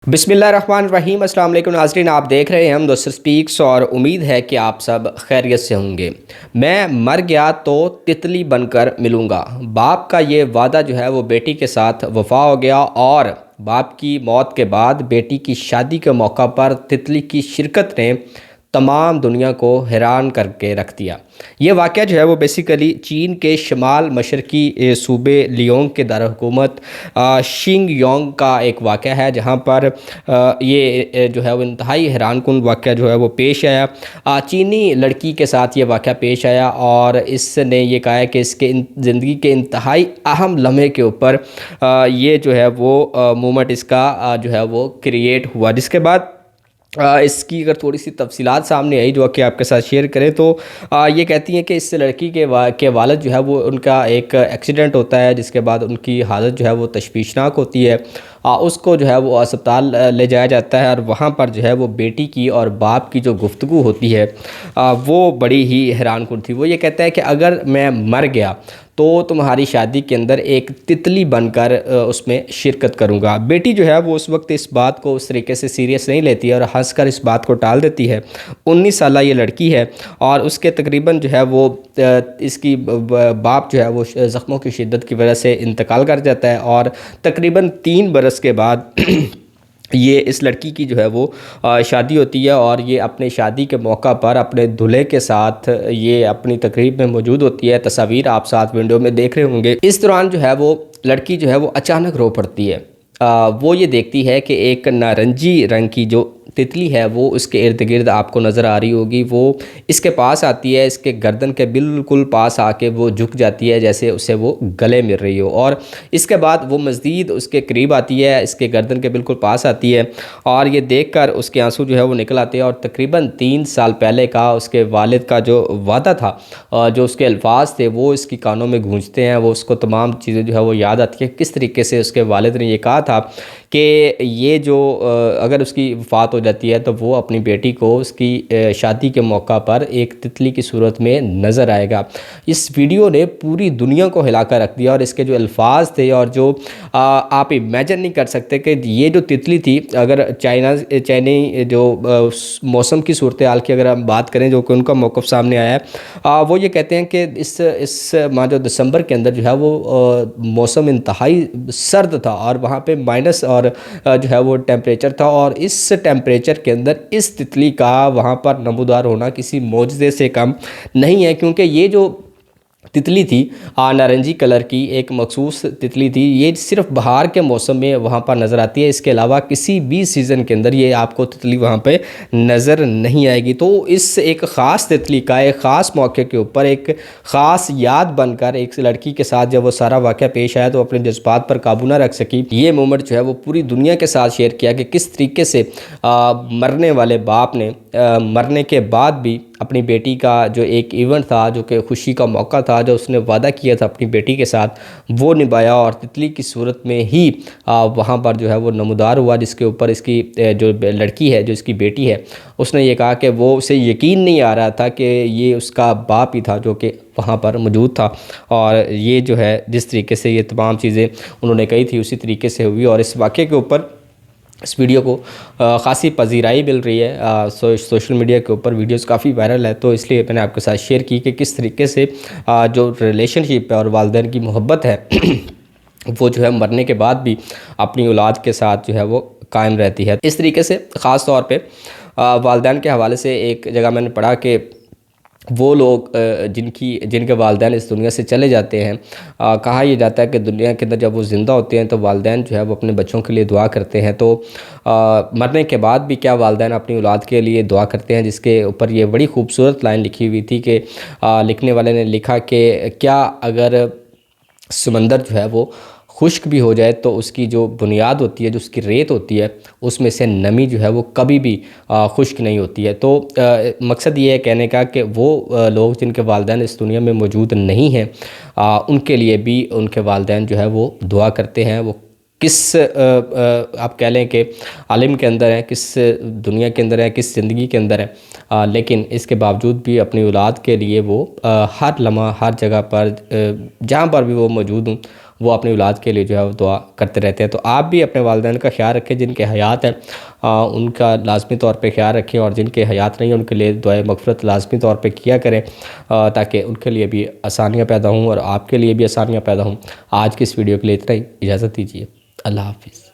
बिस्मिल्लाहिर्रहमानिर्रहीम अस्सलाम वालेकुम नाज़रीन, आप देख रहे हैं हम दोस्त स्पीक्स और उम्मीद है कि आप सब खैरियत से होंगे। मैं मर गया तो तितली बनकर मिलूँगा। बाप का ये वादा जो है वो बेटी के साथ वफा हो गया और बाप की मौत के बाद बेटी की शादी के मौका पर तितली की शिरकत ने तमाम दुनिया को हैरान करके रख दिया। ये वाक़या जो है वो बेसिकली चीन के शमाल मशरक़ी सूबे लियोंग के दारकूमत शिंगयोंग का एक वाक़या है, जहाँ पर ये जो है वो इंतहाई हैरानकुन वाक़या जो है वो पेश आया। चीनी लड़की के साथ ये वाक़या पेश आया और इसने ये कहा है कि इसके ज़िंदगी के इंतहाई अहम लम्हे के ऊपर ये जो है वो मोमेंट इसका जो है वो क्रिएट हुआ, जिसके बाद इसकी अगर थोड़ी सी तफसीलात सामने आई जो कि आपके साथ शेयर करें तो ये कहती हैं कि इस लड़की के वालिद जो है वो उनका एक एक्सीडेंट होता है, जिसके बाद उनकी हालत जो है वो तशवीशनाक होती है। उसको जो है वो अस्पताल ले जाया जाता है और वहाँ पर जो है वो बेटी की और बाप की जो गुफ्तगू होती है वो बड़ी ही हैरानकुन थी। वो ये कहता है कि अगर मैं मर गया तो तुम्हारी शादी के अंदर एक तितली बनकर उसमें शिरकत करूंगा। बेटी जो है वो उस वक्त इस बात को उस तरीके से सीरियस नहीं लेती है और हंसकर इस बात को टाल देती है। 19 साल ये लड़की है और उसके तकरीबन जो है वो इसकी बाप जो है वो ज़ख्मों की शिद्दत की वजह से इंतकाल कर जाता है और तकरीबन 3 बरस के बाद ये इस लड़की की जो है वो शादी होती है और ये अपने शादी के मौका पर अपने दूल्हे के साथ ये अपनी तकरीब में मौजूद होती है। तस्वीर आप साथ विंडो में देख रहे होंगे। इस दौरान जो है वो लड़की जो है वो अचानक रो पड़ती है। वो ये देखती है कि एक नारंगी रंग की जो तितली है वो उसके इर्द गिर्द आपको नज़र आ रही होगी। वो इसके पास आती है, इसके गर्दन के बिल्कुल पास आके वो झुक जाती है जैसे उसे वो गले मिल रही हो, और इसके बाद वो मज़ीद उसके करीब आती है, इसके गर्दन के बिल्कुल पास आती है और ये देखकर उसके आंसू जो है वो निकल आते हैं। और तकरीबन 3 साल पहले का उसके वालिद का जो वादा था, जो उसके अल्फाज थे वो इसकी कानों में गूंजते हैं। वो उसको तमाम चीज़ें जो है वो याद आती है, किस तरीके से उसके वालिद ने ये कहा था कि ये जो अगर उसकी वफ़ात हो जाती है तो वो अपनी बेटी को उसकी शादी के मौका पर एक तितली की सूरत में नज़र आएगा। इस वीडियो ने पूरी दुनिया को हिला कर रख दिया और इसके जो अल्फाज थे और जो आप इमेजिन नहीं कर सकते कि ये जो तितली थी, अगर चाइनी जो मौसम की सूरत हाल की अगर हम बात करें जो कि उनका मौक़िफ़ सामने आया है, वो ये कहते हैं कि इस माह जो दिसंबर के अंदर जो है वो मौसम इंतहाई सर्द था और वहाँ पे माइनस और जो है वो टेम्परेचर था, और इस टेम्परेचर के अंदर इस तितली का वहाँ पर नमूदार होना किसी मौजज़े से कम नहीं है। क्योंकि ये जो तितली थी नारंगी कलर की एक मखसूस तितली थी, ये सिर्फ बहार के मौसम में वहाँ पर नज़र आती है। इसके अलावा किसी भी सीज़न के अंदर ये आपको तितली वहाँ पे नज़र नहीं आएगी। तो इस एक ख़ास तितली का एक ख़ास मौके के ऊपर एक ख़ास याद बनकर एक लड़की के साथ जब वो सारा वाक़या पेश आया तो अपने जज्बात पर काबू ना रख सकी। ये मोमेंट जो है वो पूरी दुनिया के साथ शेयर किया कि किस तरीके से मरने वाले बाप ने मरने के बाद भी अपनी बेटी का जो एक इवेंट था, जो कि खुशी का मौका था, जो उसने वादा किया था अपनी बेटी के साथ, वो निभाया और तितली की सूरत में ही वहाँ पर जो है वो नमूदार हुआ। जिसके ऊपर इसकी जो लड़की है, जो इसकी बेटी है, उसने ये कहा कि वो उसे यकीन नहीं आ रहा था कि ये उसका बाप ही था जो कि वहाँ पर मौजूद था। और ये जो है जिस तरीके से ये तमाम चीज़ें उन्होंने कही थी उसी तरीके से हुई और इस वाक़े के ऊपर इस वीडियो को ख़ासी पजीराई मिल रही है। सोशल मीडिया के ऊपर वीडियोस काफ़ी वायरल है, तो इसलिए मैंने आपके साथ शेयर की कि किस तरीके से जो रिलेशनशिप है और वालिदैन की मोहब्बत है वो जो है मरने के बाद भी अपनी औलाद के साथ जो है वो कायम रहती है। इस तरीके से ख़ास तौर पे वालिदैन के हवाले से एक जगह मैंने पढ़ा कि वो लोग जिनके वालिदैन इस दुनिया से चले जाते हैं, कहा यह जाता है कि दुनिया के अंदर जब वो ज़िंदा होते हैं तो वालिदैन जो है वो अपने बच्चों के लिए दुआ करते हैं। तो मरने के बाद भी क्या वालिदैन अपनी औलाद के लिए दुआ करते हैं, जिसके ऊपर ये बड़ी खूबसूरत लाइन लिखी हुई थी कि लिखने वाले ने लिखा कि क्या अगर समंदर जो है वो खुश्क भी हो जाए तो उसकी जो बुनियाद होती है, जो उसकी रेत होती है, उसमें से नमी जो है वो कभी भी खुश्क नहीं होती है। तो मकसद ये है कहने का कि वो लोग जिनके वालिदैन इस दुनिया में मौजूद नहीं हैं, उनके लिए भी उनके वालिदैन जो है वो दुआ करते हैं। वो किस आप कह लें कि आलिम के अंदर है, किस दुनिया के अंदर है, किस ज़िंदगी के अंदर है, लेकिन इसके बावजूद भी अपनी औलाद के लिए वो हर लम्हा हर जगह पर जहाँ पर भी वो मौजूद हूँ वो अपनी औलाद के लिए जो है वो दुआ करते रहते हैं। तो आप भी अपने वालिदैन का ख्याल रखें, जिनके हयात हैं उनका लाजमी तौर पे ख्याल रखें, और जिनके हयात नहीं हैं उनके लिए दुआए मग़फ़िरत लाजमी तौर पे किया करें, ताकि उनके लिए भी आसानियाँ पैदा हों और आपके लिए भी आसानियाँ पैदा हों। आज की इस वीडियो के लिए इतना ही, इजाज़त दीजिए। अल्लाह हाफ़िज़।